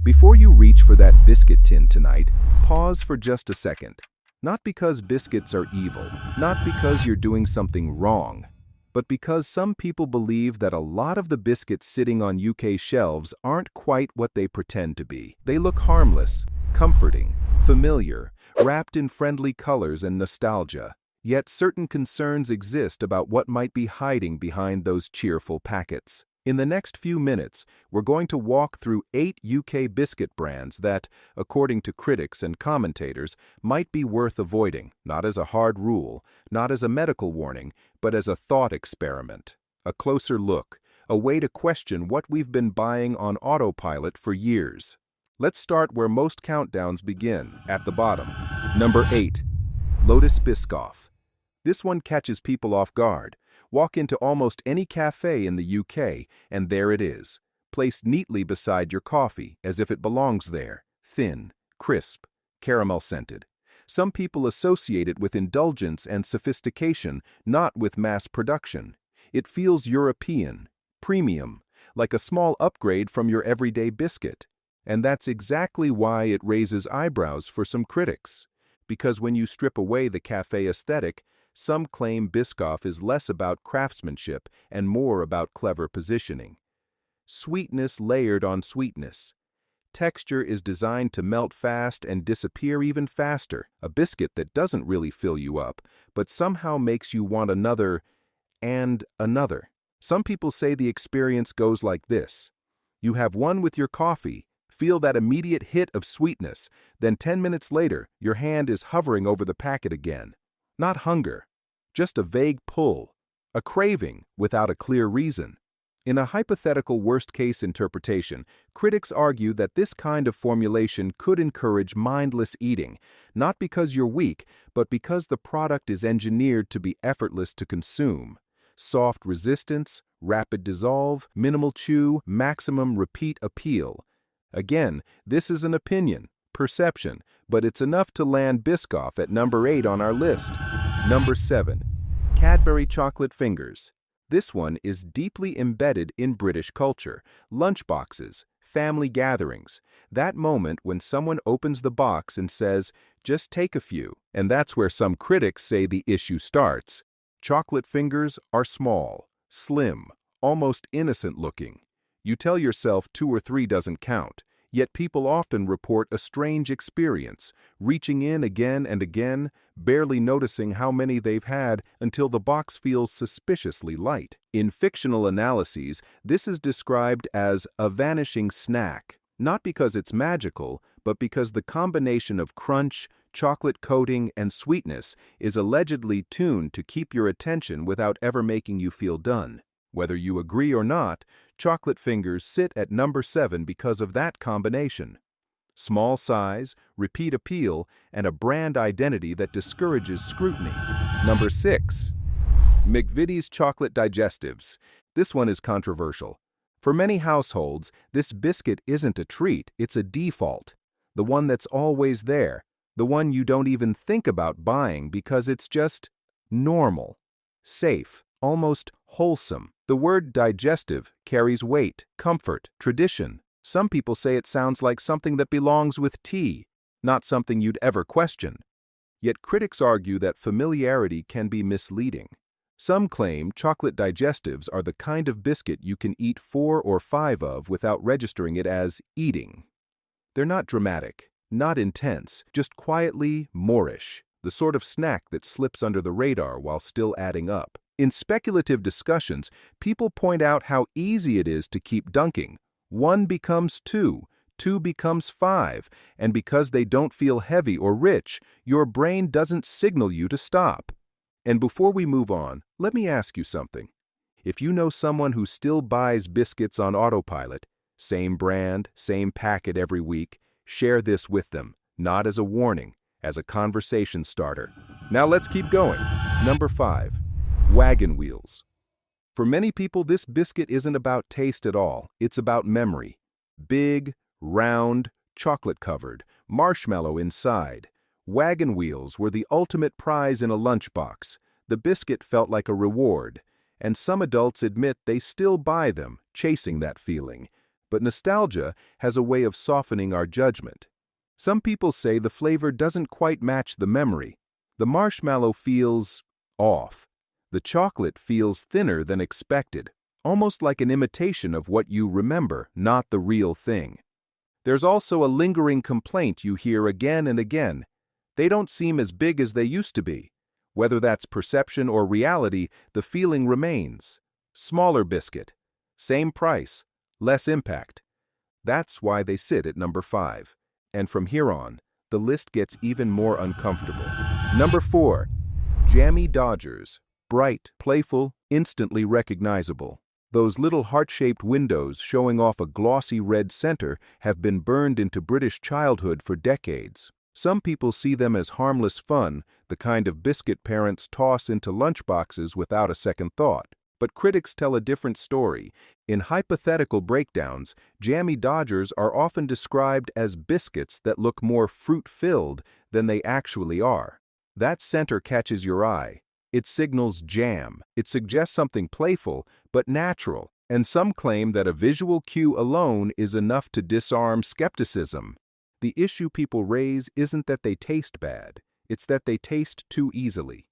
Before you reach for that biscuit tin tonight, pause for just a second. Not because biscuits are evil, not because you're doing something wrong, but because some people believe that a lot of the biscuits sitting on UK shelves aren't quite what they pretend to be. They look harmless, comforting, familiar, wrapped in friendly colors and nostalgia. Yet certain concerns exist about what might be hiding behind those cheerful packets. In the next few minutes, we're going to walk through 8 UK biscuit brands that, according to critics and commentators, might be worth avoiding, not as a hard rule, not as a medical warning, but as a thought experiment. A closer look, a way to question what we've been buying on autopilot for years. Let's start where most countdowns begin, at the bottom. Number 8. Lotus Biscoff. This one catches people off guard. Walk into almost any cafe in the UK, and there it is, placed neatly beside your coffee, as if it belongs there. Thin, crisp, caramel-scented. Some people associate it with indulgence and sophistication, not with mass production. It feels European, premium, like a small upgrade from your everyday biscuit. And that's exactly why it raises eyebrows for some critics. Because when you strip away the cafe aesthetic, some claim Biscoff is less about craftsmanship and more about clever positioning. Sweetness layered on sweetness. Texture is designed to melt fast and disappear even faster. A biscuit that doesn't really fill you up, but somehow makes you want another and another. Some people say the experience goes like this. You have one with your coffee, feel that immediate hit of sweetness, then 10 minutes later, your hand is hovering over the packet again. Not hunger, just a vague pull, a craving without a clear reason. In a hypothetical worst-case interpretation, critics argue that this kind of formulation could encourage mindless eating, not because you're weak, but because the product is engineered to be effortless to consume. Soft resistance, rapid dissolve, minimal chew, maximum repeat appeal. Again, this is an opinion, perception, but it's enough to land Biscoff at number 8 on our list. Number 7. Cadbury Chocolate Fingers. This one is deeply embedded in British culture. Lunchboxes, family gatherings. That moment when someone opens the box and says, "Just take a few." And that's where some critics say the issue starts. Chocolate fingers are small, slim, almost innocent looking. You tell yourself 2 or 3 doesn't count. Yet people often report a strange experience, reaching in again and again, barely noticing how many they've had until the box feels suspiciously light. In fictional analyses, this is described as a vanishing snack, not because it's magical, but because the combination of crunch, chocolate coating, and sweetness is allegedly tuned to keep your attention without ever making you feel done. Whether you agree or not, chocolate fingers sit at number 7 because of that combination. Small size, repeat appeal, and a brand identity that discourages scrutiny. Number 6. McVitie's Chocolate Digestives. This one is controversial. For many households, this biscuit isn't a treat, it's a default. The one that's always there. The one you don't even think about buying because it's just normal, safe, almost wholesome. The word digestive carries weight, comfort, tradition. Some people say it sounds like something that belongs with tea, not something you'd ever question. Yet critics argue that familiarity can be misleading. Some claim chocolate digestives are the kind of biscuit you can eat 4 or 5 of without registering it as eating. They're not dramatic, not intense, just quietly Moorish, the sort of snack that slips under the radar while still adding up. In speculative discussions, people point out how easy it is to keep dunking. 1 becomes 2, 2 becomes 5, and because they don't feel heavy or rich, your brain doesn't signal you to stop. And before we move on, let me ask you something. If you know someone who still buys biscuits on autopilot, same brand, same packet every week, share this with them, not as a warning, as a conversation starter. Now let's keep going. Number 5. Wagon wheels. For many people, this biscuit isn't about taste at all. It's about memory. Big, round, chocolate-covered, marshmallow inside. Wagon wheels were the ultimate prize in a lunchbox. The biscuit felt like a reward. And some adults admit they still buy them, chasing that feeling. but nostalgia has a way of softening our judgment. Some people say the flavor doesn't quite match the memory. The marshmallow feels off. The chocolate feels thinner than expected, almost like an imitation of what you remember, not the real thing. There's also a lingering complaint you hear again and again. They don't seem as big as they used to be. Whether that's perception or reality, the feeling remains. Smaller biscuit. Same price. Less impact. That's why they sit at number 5. And from here on, the list gets even more uncomfortable. Number 4. Jammy Dodgers. Bright, playful, instantly recognizable. Those little heart-shaped windows showing off a glossy red center have been burned into British childhood for decades. Some people see them as harmless fun, the kind of biscuit parents toss into lunchboxes without a second thought. But critics tell a different story. In hypothetical breakdowns, Jammy Dodgers are often described as biscuits that look more fruit-filled than they actually are. That center catches your eye. It signals jam. It suggests something playful, but natural. And some claim that a visual cue alone is enough to disarm skepticism. The issue people raise isn't that they taste bad. It's that they taste too easily.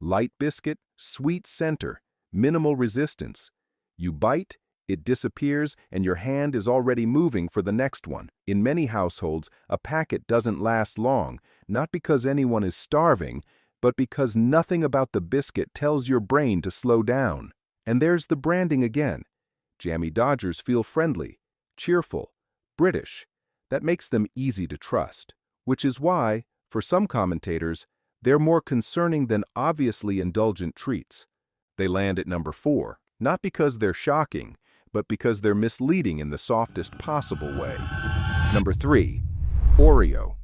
Light biscuit, sweet center, minimal resistance. You bite, it disappears, and your hand is already moving for the next one. In many households, a packet doesn't last long, not because anyone is starving, but because nothing about the biscuit tells your brain to slow down. And there's the branding again. Jammy Dodgers feel friendly, cheerful, British. That makes them easy to trust, which is why, for some commentators, they're more concerning than obviously indulgent treats. They land at number 4, not because they're shocking, but because they're misleading in the softest possible way. Number 3. Oreo.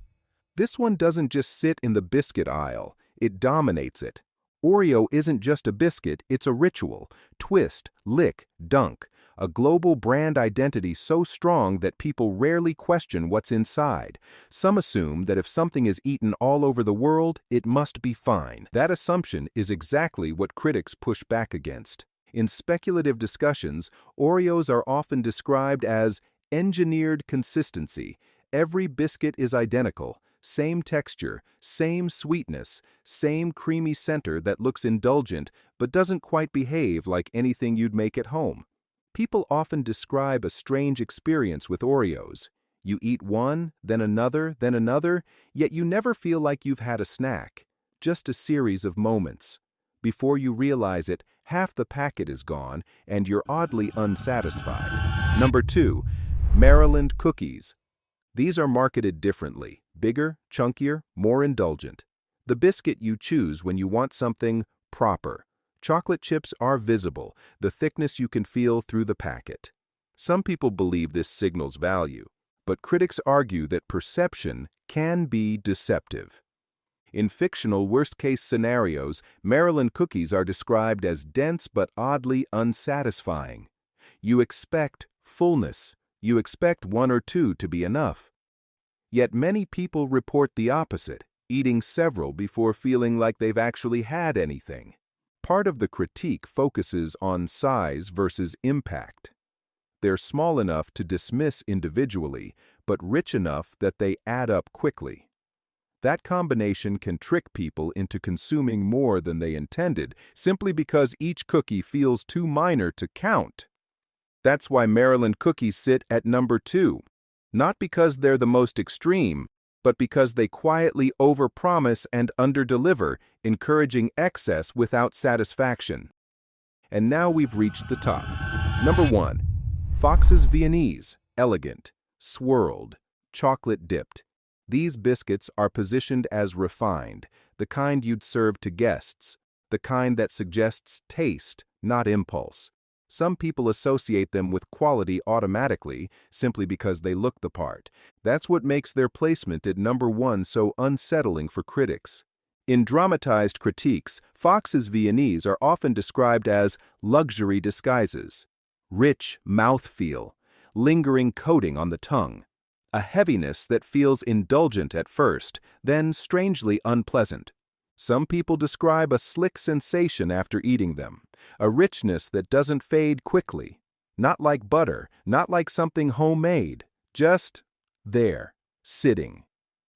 This one doesn't just sit in the biscuit aisle, it dominates it. Oreo isn't just a biscuit, it's a ritual. Twist, lick, dunk. A global brand identity so strong that people rarely question what's inside. Some assume that if something is eaten all over the world, it must be fine. That assumption is exactly what critics push back against. In speculative discussions, Oreos are often described as engineered consistency. Every biscuit is identical. Same texture, same sweetness, same creamy center that looks indulgent but doesn't quite behave like anything you'd make at home. People often describe a strange experience with Oreos. You eat one, then another, yet you never feel like you've had a snack. Just a series of moments. Before you realize it, half the packet is gone, and you're oddly unsatisfied. Number 2. Maryland cookies. These are marketed differently, bigger, chunkier, more indulgent. The biscuit you choose when you want something proper. Chocolate chips are visible, the thickness you can feel through the packet. Some people believe this signals value, but critics argue that perception can be deceptive. In fictional worst-case scenarios, Maryland cookies are described as dense but oddly unsatisfying. You expect fullness. You expect one or two to be enough. Yet many people report the opposite, eating several before feeling like they've actually had anything. Part of the critique focuses on size versus impact. They're small enough to dismiss individually, but rich enough that they add up quickly. That combination can trick people into consuming more than they intended, simply because each cookie feels too minor to count. That's why Maryland cookies sit at number 2. Not because they're the most extreme, but because they quietly overpromise and underdeliver, encouraging excess without satisfaction. And now we've reached the top. Number 1. Fox's Viennese, elegant, swirled, chocolate-dipped. These biscuits are positioned as refined, the kind you'd serve to guests, the kind that suggests taste, not impulse. Some people associate them with quality automatically, simply because they look the part. That's what makes their placement at number 1 so unsettling for critics. In dramatized critiques, Fox's Viennese are often described as luxury disguises. Rich mouthfeel, lingering coating on the tongue. A heaviness that feels indulgent at first, then strangely unpleasant. Some people describe a slick sensation after eating them, a richness that doesn't fade quickly. Not like butter, not like something homemade, just there, sitting.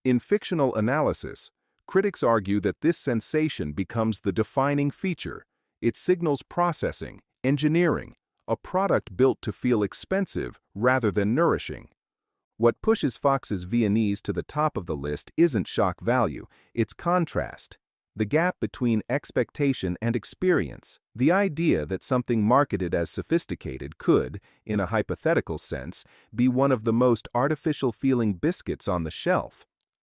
In fictional analysis, critics argue that this sensation becomes the defining feature. It signals processing, engineering, a product built to feel expensive rather than nourishing. What pushes Fox's Viennese to the top of the list isn't shock value, it's contrast. The gap between expectation and experience, the idea that something marketed as sophisticated could, in a hypothetical sense, be one of the most artificial-feeling biscuits on the shelf.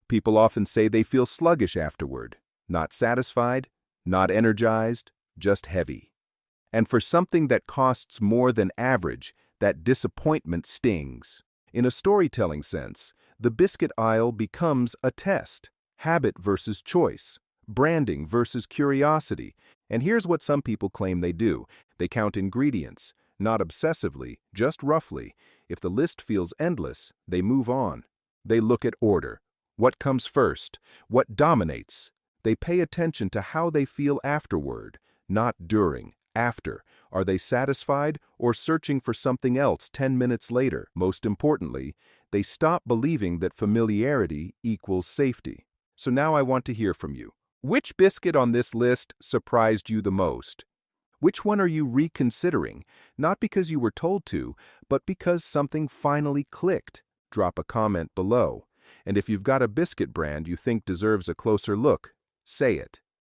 People often say they feel sluggish afterward, not satisfied, not energized, just heavy. And for something that costs more than average, that disappointment stings. In a storytelling sense, the biscuit aisle becomes a test, habit versus choice, branding versus curiosity. And here's what some people claim they do. They count ingredients, not obsessively, just roughly. If the list feels endless, they move on. They look at order. What comes first? What dominates? They pay attention to how they feel afterward, not during, after. Are they satisfied or searching for something else 10 minutes later? Most importantly, they stop believing that familiarity equals safety. So now I want to hear from you. Which biscuit on this list surprised you the most? Which one are you reconsidering, not because you were told to, but because something finally clicked? Drop a comment below. And if you've got a biscuit brand you think deserves a closer look, say it.